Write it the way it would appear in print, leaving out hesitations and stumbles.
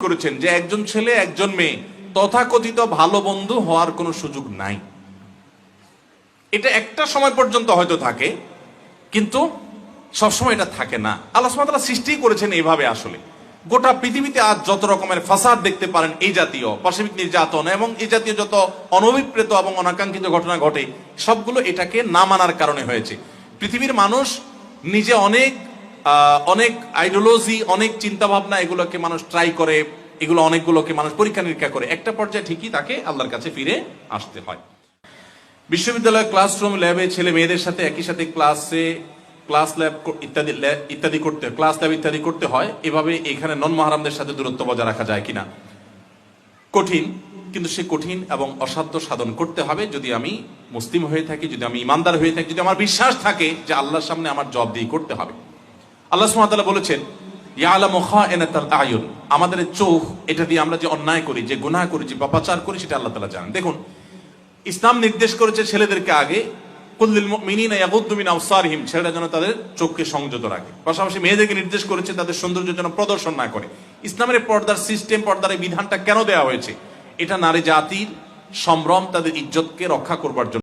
করেছেন যে একজন ছেলে একজন মেয়ে তথাকথিত ভালো বন্ধু হওয়ার কোনো সুযোগ নাই। এটা একটা সময় পর্যন্ত হয়তো থাকে, কিন্তু সবসময় এটা থাকে না। আল্লাহ সুবহানাহু ওয়া তাআলা সৃষ্টি করেছেন এইভাবে। আসলে গোটা পৃথিবীতে আজ যত রকমের ফাসাদ দেখতে পারেন, এই জাতীয় পাশবিক নির্যাতন এবং এই জাতীয় যত অনভিপ্রেত এবং অনাকাঙ্ক্ষিত ঘটনা ঘটে, সবগুলো এটাকে না মানার কারণে হয়েছে। পৃথিবীর মানুষ নিজে অনেক অনেক আইডিওলজি, অনেক চিন্তা ভাবনা, এগুলোকে মানুষ ট্রাই করে, এগুলো অনেকগুলোকে মানুষ পরীক্ষা নিরীক্ষা করে, একটা পর্যায়ে ঠিকই তাকে আল্লাহর কাছে ফিরে আসতে হয়। বিশ্ববিদ্যালয় ক্লাসরুম, ল্যাবে ছেলে মেয়েদের সাথে একই সাথে ক্লাস ল্যাব ইত্যাদি করতে হয়। এভাবে এখানে নন মাহরামদের সাথে দূরত্ব বজায় রাখা যায় কিনা? কঠিন, কিন্তু সে কঠিন এবং অসাধ্য সাধন করতে হবে যদি আমি মুসলিম হয়ে থাকি, যদি আমি ইমানদার হয়ে থাকি, যদি আমার বিশ্বাস থাকে যে আল্লাহর সামনে আমার জবাবদিহি করতে হবে। আল্লাহ সুবহানাহু ওয়া তাআলা বলেছেন, ইয়ালামু খায়িনাতাল আয়ুন, আমাদের চোখ, এটা দিয়ে আমরা যে অন্যায় করি, যে গুনাহ করি, যে পাপাচার করি, সেটা আল্লাহ তাআলা জানেন। দেখুন, ইসলাম নির্দেশ করেছে ছেলেদেরকে আগে কুল্লিল মুমিনিনা ইয়াগুদ্দু মিন আবসারিহিম, ছেলেরা যেন তাদের চোখকে সংযত রাখে। পাশাপাশি মেয়েদেরকে নির্দেশ করেছে তাদের সৌন্দর্য যেন প্রদর্শন না করে। ইসলামের পর্দার সিস্টেম, পর্দার এই বিধানটা কেন দেওয়া হয়েছে? এটা নারী জাতির সম্ভ্রম, তাদের ইজ্জতকে রক্ষা করবার জন্য।